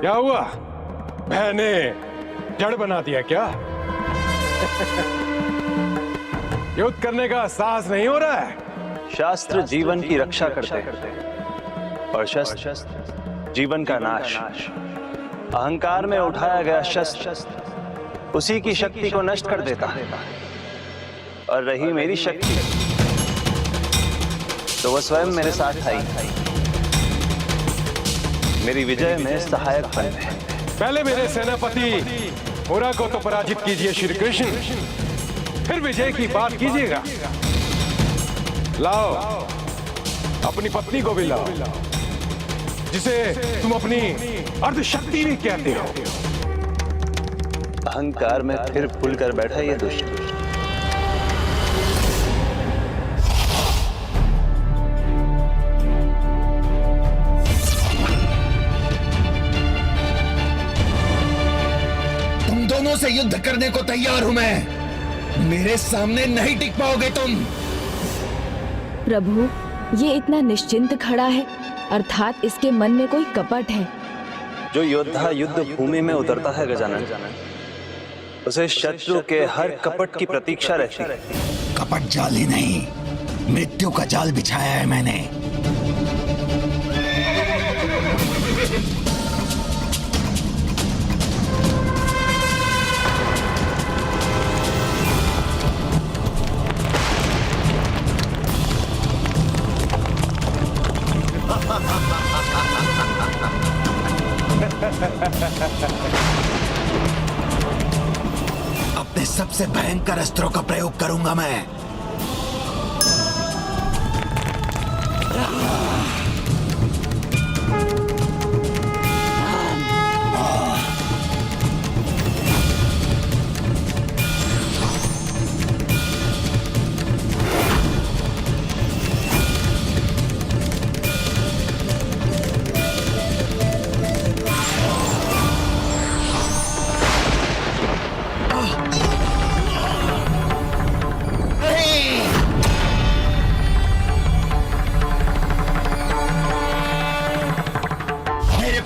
क्या हुआ? मैंने जड़ बना दिया क्या? युद्ध करने का साहस नहीं हो रहा है? शास्त्र जीवन की रक्षा करते हैं और शस्त्र जीवन का नाश। अहंकार में उठाया गया शस्त्र उसी की शक्ति को नष्ट कर देता है। और रही मेरी शक्ति तो वह स्वयं मेरे साथ आई, मेरी विजय में सहायक बने। पहले मेरे सेनापति मुरा को तो पराजित कीजिए श्री कृष्ण, फिर विजय की बात कीजिएगा। लाओ अपनी पत्नी को भी लाओ, जिसे तुम अपनी अर्धशक्ति भी कहते हो। अहंकार में फिर फूल कर बैठा ये दुष्ट। तुम दोनों से युद्ध करने को तैयार हूं मैं। मेरे सामने नहीं टिक पाओगे तुम। प्रभु, ये इतना निश्चिंत खड़ा है, अर्थात इसके मन में कोई कपट है। जो योद्धा युद्ध भूमि में उतरता है गजानन, उसे शत्रु के हर कपट की प्रतीक्षा रहती है। कपट जाल ही नहीं, मृत्यु का जाल बिछाया है मैंने। अपने सबसे भयंकर अस्त्रों का प्रयोग करूंगा मैं।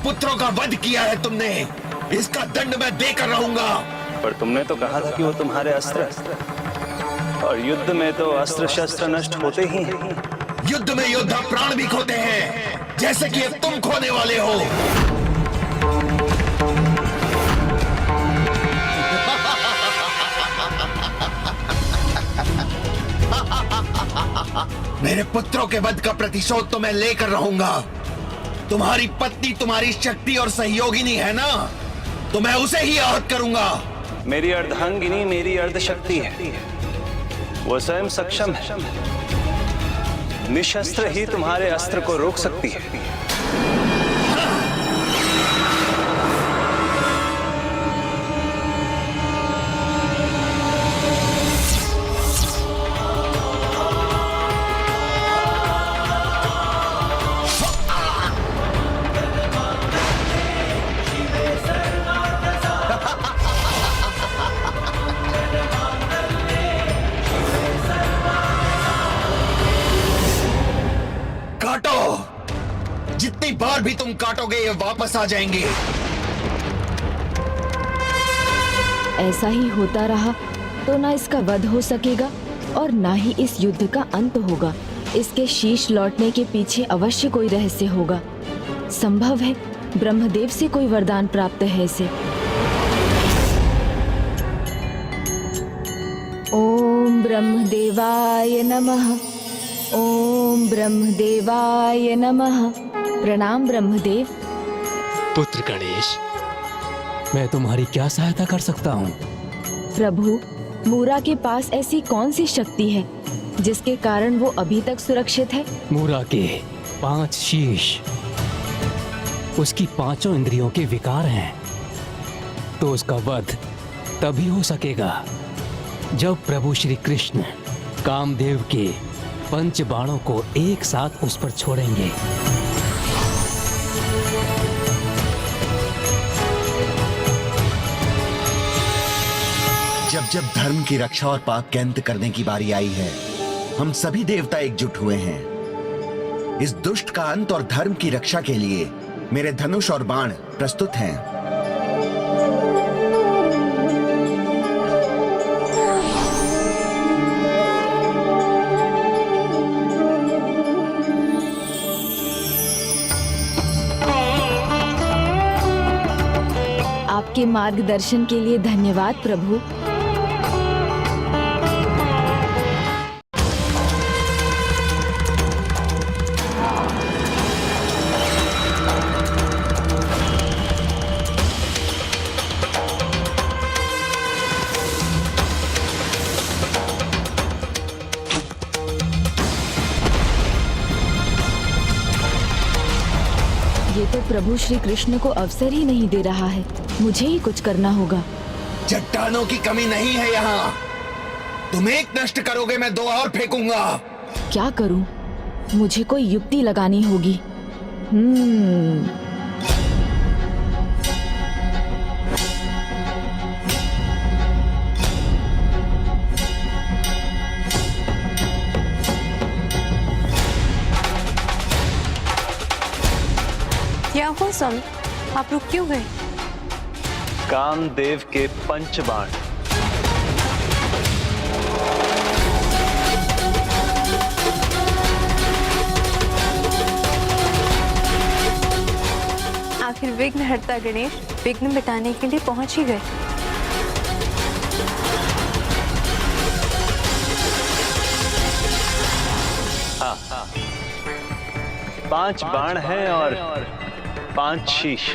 पुत्रों का वध किया है तुमने, इसका दंड मैं देकर रहूंगा। पर तुमने तो कहा था कि वो तुम्हारे अस्त्र, और युद्ध में तो अस्त्र शस्त्र नष्ट होते ही हैं। युद्ध में योद्धा प्राण भी खोते हैं, जैसे कि अब तुम खोने वाले हो। मेरे पुत्रों के वध का प्रतिशोध तो मैं लेकर रहूंगा। तुम्हारी पत्नी तुम्हारी शक्ति और सहयोगिनी है ना, तो मैं उसे ही आहत करूंगा। मेरी अर्धांगिनी मेरी अर्धशक्ति है, वो स्वयं सक्षम है। निशस्त्र ही तुम्हारे अस्त्र को रोक सकती है। जितनी बार भी तुम काटोगे ये वापस आ जाएंगे। ऐसा ही होता रहा तो ना इसका वध हो सकेगा और ना ही इस युद्ध का अंत होगा। इसके शीश लौटने के पीछे अवश्य कोई रहस्य होगा। संभव है ब्रह्मदेव से कोई वरदान प्राप्त है इसे। ओम ब्रह्मदेवाय नमः। ओम ब्रह्मदेवाय नमः। प्रणाम ब्रह्मदेव। पुत्र गणेश, मैं तुम्हारी क्या सहायता कर सकता हूँ? प्रभु, मूरा के पास ऐसी कौन सी शक्ति है जिसके कारण वो अभी तक सुरक्षित है? मूरा के 5 शीश, उसकी 5 इंद्रियों के विकार हैं, तो उसका वध तभी हो सकेगा जब प्रभु श्री कृष्ण कामदेव के 5 बाणों को एक साथ उस पर छोड़ेंगे। जब जब धर्म की रक्षा और पाप के अंत करने की बारी आई है, हम सभी देवता एकजुट हुए हैं। इस दुष्ट का अंत और धर्म की रक्षा के लिए मेरे धनुष और बाण प्रस्तुत हैं। आपके मार्गदर्शन के लिए धन्यवाद प्रभु। ये तो प्रभु श्री कृष्ण को अवसर ही नहीं दे रहा है। मुझे ही कुछ करना होगा। चट्टानों की कमी नहीं है यहाँ। तुम एक नष्ट करोगे, मैं 2 और फेंकूंगा। क्या करूं? मुझे कोई युक्ति लगानी होगी। क्या हुआ स्वामी, आप रुक क्यों गए? कामदेव के पंचबाण। आखिर विघ्नहर्ता गणेश विघ्न मिटाने के लिए पहुंच ही गए। हाँ, 5 बाण हैं और 5 शीश।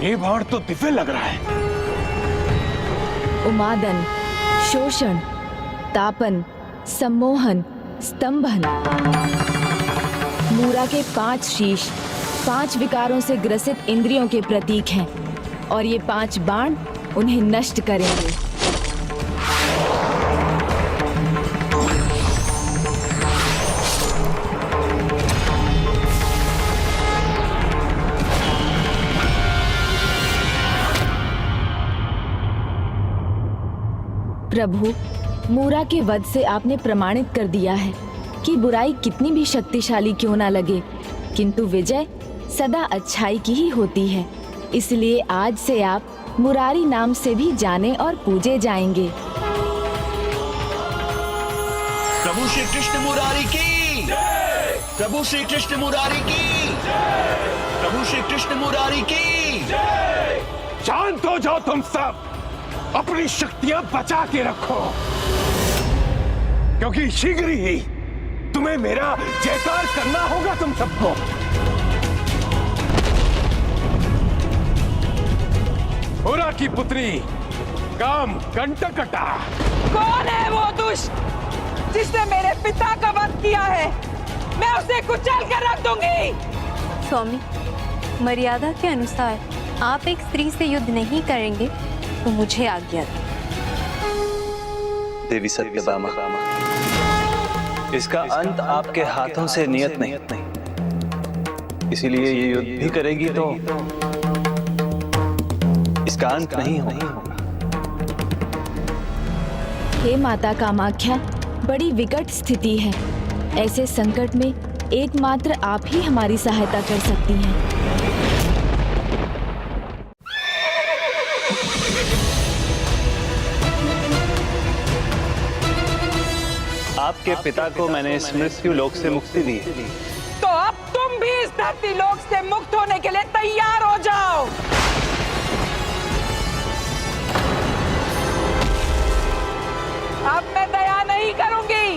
ये बाण तो दिव्य लग रहा है। उमादन, शोषण, तापन, सम्मोहन, स्तंभन। मूरा के 5 शीश 5 विकारों से ग्रसित इंद्रियों के प्रतीक हैं और ये 5 बाण उन्हें नष्ट करेंगे। प्रभु, मूरा के वध से आपने प्रमाणित कर दिया है कि बुराई कितनी भी शक्तिशाली क्यों ना लगे, किंतु विजय सदा अच्छाई की ही होती है। इसलिए आज से आप मुरारी नाम से भी जाने और पूजे जाएंगे। प्रभु श्री कृष्ण मुरारी की, प्रभु श्री कृष्ण मुरारी की, प्रभु श्री कृष्ण मुरारी की। शांत हो जाओ तुम सब, अपनी शक्तियां बचा के रखो, क्योंकि शीघ्र ही तुम्हें मेरा जयकार करना होगा तुम सबको। मूरा की पुत्री काम कंटकटा। कौन है वो दुष्ट जिसने मेरे पिता का वध किया है? मैं उसे कुचल कर रख दूंगी। स्वामी, मर्यादा के अनुसार आप एक स्त्री से युद्ध नहीं करेंगे तो मुझे आज्ञा दें। देवी सत्यभामा, इसका अंत आपके हाथों से नियत नहीं। इसीलिए ये युद्ध भी करेगी तो इसका अंत नहीं होगा। हे माता कामाख्या, बड़ी विकट स्थिति है। ऐसे संकट में एकमात्र आप ही हमारी सहायता कर सकती हैं। आपके पिता को मैंने इस मृत्यु लोक से मुक्ति दी है। तो अब तुम भी इस धरती लोक से मुक्त होने के लिए तैयार हो जाओ। अब मैं दया नहीं करूंगी,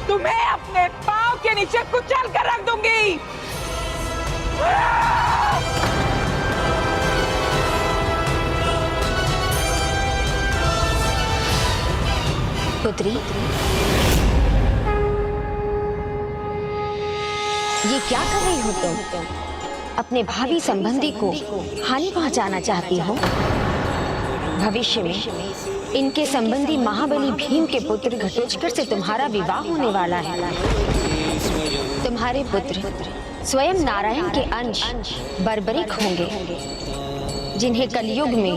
तुम्हें अपने पांव के नीचे कुचल कर रख दूंगी। पुत्री, ये क्या कर रही हो तुम? अपने भावी संबंधी को हानि पहुंचाना चाहती हो? भविष्य में इनके संबंधी महाबली भीम के पुत्र घटोत्कच से तुम्हारा विवाह होने वाला है। तुम्हारे पुत्र स्वयं नारायण के अंश बर्बरिक होंगे, जिन्हें कलयुग में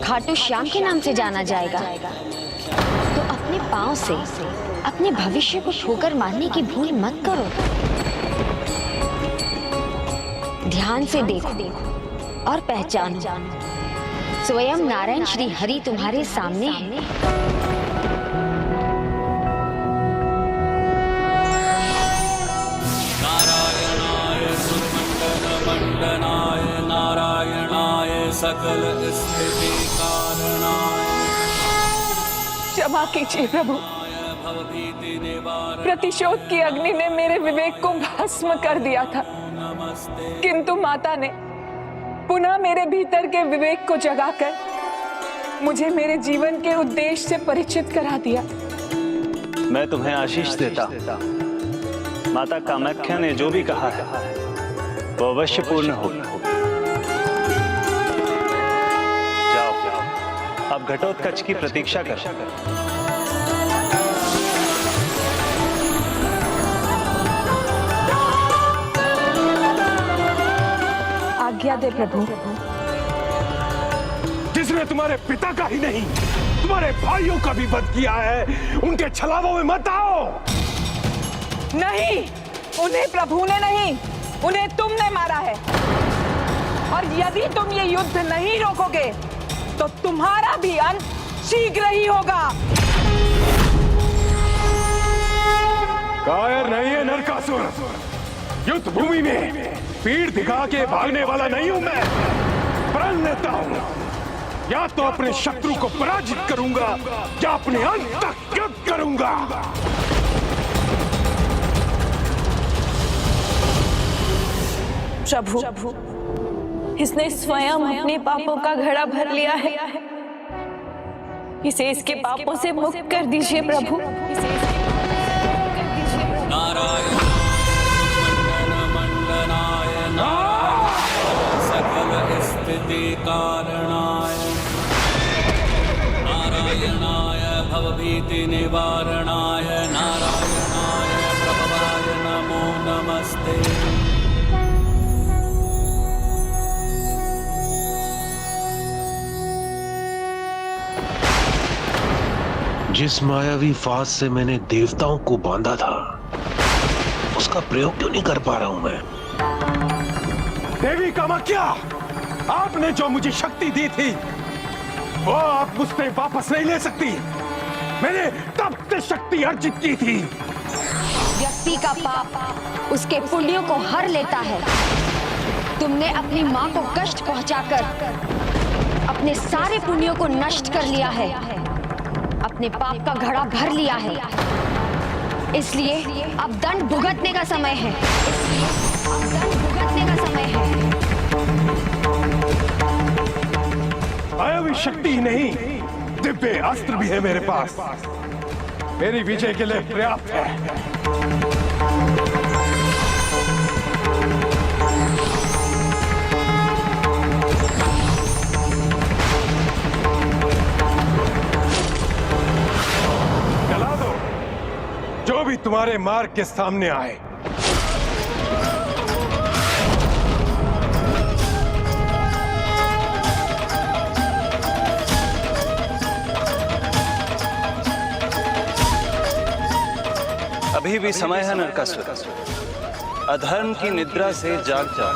खाटू श्याम के नाम से जाना जाएगा। तो अपने पांव से अपने भविष्य को ठोकर मारने की भूल मत करो। ध्यान से देखो और पहचानो, स्वयं नारायण श्री हरि तुम्हारे सामने है। नारायणाय सुमंडलमंडनाय नारायणाय सकल स्थिति कारणाय। क्षमा कीजिए प्रभु, प्रतिशोध की अग्नि ने मेरे विवेक को भस्म कर दिया था, किंतु माता ने पुनः मेरे भीतर के विवेक को जगाकर मुझे मेरे जीवन के उद्देश्य से परिचित करा दिया। मैं तुम्हें आशीष देता हूँ। माता कामाख्या ने जो भी कहा है वो अवश्य पूर्ण होगा। जाओ, अब घटोत्कच की प्रतीक्षा करो। आज्ञा दे प्रभु। जिसने तुम्हारे पिता का ही नहीं तुम्हारे भाइयों का भी वध किया है, उनके छलावों में मत आओ। नहीं, उन्हें प्रभु ने नहीं, उन्हें तुमने मारा है। और यदि तुम ये युद्ध नहीं रोकोगे तो तुम्हारा भी अंत शीघ्र ही होगा। कायर नहीं है नरकासुर, युद्ध भूमि में पीठ दिखा के भागने वाला नहीं हूं मैं। प्रण लेता हूं, या तो अपने शत्रु को पराजित करूंगा या अपने अंत तक युद्ध करूंगा। प्रभु, इसने स्वयं अपने पापों का घड़ा भर लिया है। इसे इसके पापों से मुक्त कर दीजिए प्रभु। नारायण मंडनाय सकल स्थिति कारणाय नारायणाय भवभीति निवारणाय नारायणाय प्रभवाय नमो नमस्ते। जिस मायावी फांस से मैंने देवताओं को बांधा था, उसका प्रयोग क्यों नहीं कर पा रहा हूं मैं? देवी कामाख्या, आपने जो मुझे शक्ति दी थी वो आप मुझसे वापस नहीं ले सकती। मैंने तब से शक्ति अर्जित की थी। व्यक्ति का पाप उसके पुण्यों को हर लेता है। तुमने अपनी माँ को कष्ट पहुंचाकर अपने सारे पुण्यों को नष्ट कर लिया है, अपने पाप का घड़ा भर लिया है। इसलिए अब दंड भुगतने का समय है। मायावी शक्ति ही नहीं, दिव्य अस्त्र भी है मेरे पास। मेरी विजय के लिए पर्याप्त है। चला दो जो भी तुम्हारे मार्ग के सामने आए। अभी भी समय है नरकासुर, अधर्म की निद्रा से जाग जाओ।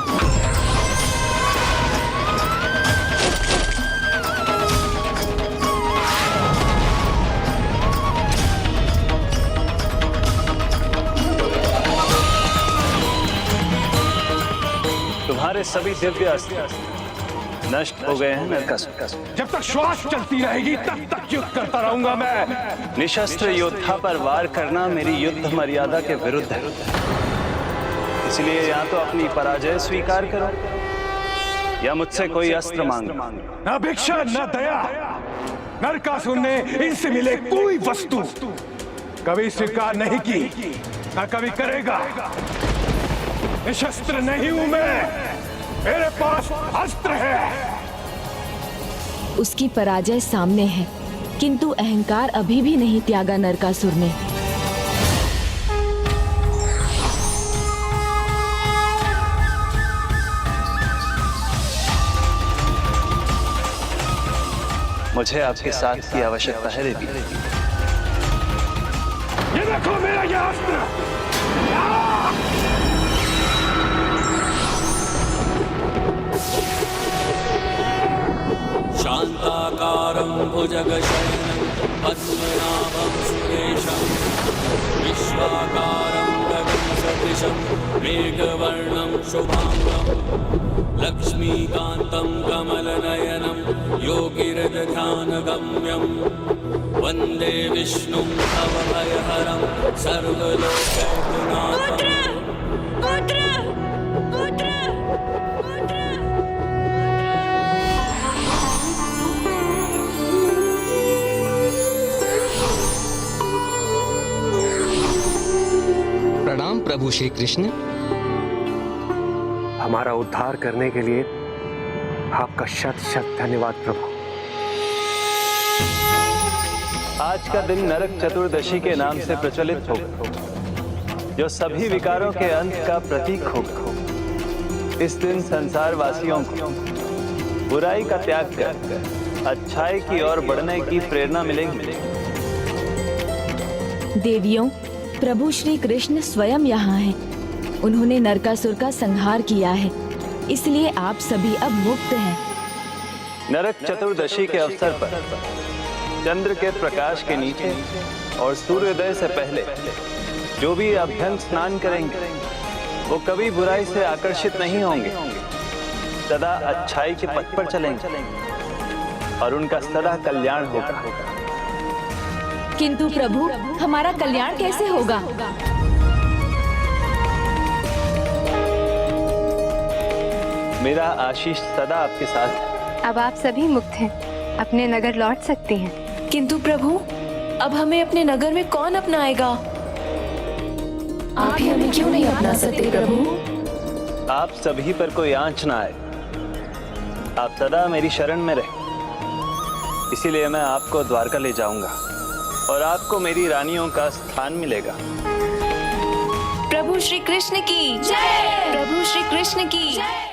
तुम्हारे सभी दिव्य अस्त्र नष्ट हो गए हैं नरकासुर। जब तक श्वास चलती रहेगी तब तक युद्ध करता रहूंगा मैं। निशस्त्र योद्धा पर वार करना मेरी युद्ध मर्यादा के विरुद्ध है। इसलिए या तो अपनी पराजय स्वीकार करो या मुझसे कोई अस्त्र मांगो। न भिक्षा न दया, नरकासुर ने इनसे मिले कोई वस्तु कभी स्वीकार नहीं की, न कभी करेगा। निशस्त्र नहीं हूं मैं, मेरे पास अस्त्र है। उसकी पराजय सामने है, किंतु अहंकार अभी भी नहीं त्यागा नरकासुर ने। मुझे आपके साथ की आवश्यकता है देवी। ये देखो मेरा ये अस्त्र। शान्ताकारं भुजगशयनं पद्मनाभं सुरेशं विश्वाकारं गगनसदृशं मेघवर्णं शुभांगं लक्ष्मीकान्तं कमलनयनं योगिरध्यानगम्यं वन्दे विष्णुं भवभयहरं सर्वलोकैकनाथम्। प्रणाम प्रभु श्री कृष्ण। हमारा उद्धार करने के लिए आपका शत शत धन्यवाद प्रभु। आज का दिन नरक चतुर्दशी के नाम से प्रचलित होगा, जो सभी विकारों के अंत का प्रतीक होगा। इस दिन संसार वासियों को बुराई का त्याग कर अच्छाई की ओर बढ़ने की प्रेरणा मिलेगी। देवियों, प्रभु श्री कृष्ण स्वयं यहाँ हैं। उन्होंने नरकासुर का संहार किया है, इसलिए आप सभी अब मुक्त हैं। नरक चतुर्दशी के अवसर पर चंद्र के प्रकाश के नीचे और सूर्योदय से पहले जो भी अभ्यंग स्नान करेंगे वो कभी बुराई से आकर्षित नहीं होंगे, सदा अच्छाई के पथ पर चलेंगे और उनका सदा कल्याण होगा। किंतु प्रभु, हमारा कल्याण कैसे होगा? मेरा आशीष सदा आपके साथ है। अब आप सभी मुक्त हैं, अपने नगर लौट सकते हैं। किंतु प्रभु, अब हमें अपने नगर में कौन अपनाएगा? आप ही हमें क्यों नहीं अपना सकते प्रभु? आप सभी पर कोई आंच ना आए, आप सदा मेरी शरण में रहे। इसीलिए मैं आपको द्वारका ले जाऊंगा और आपको मेरी रानियों का स्थान मिलेगा। प्रभु श्री कृष्ण की जय। प्रभु श्री कृष्ण की जय।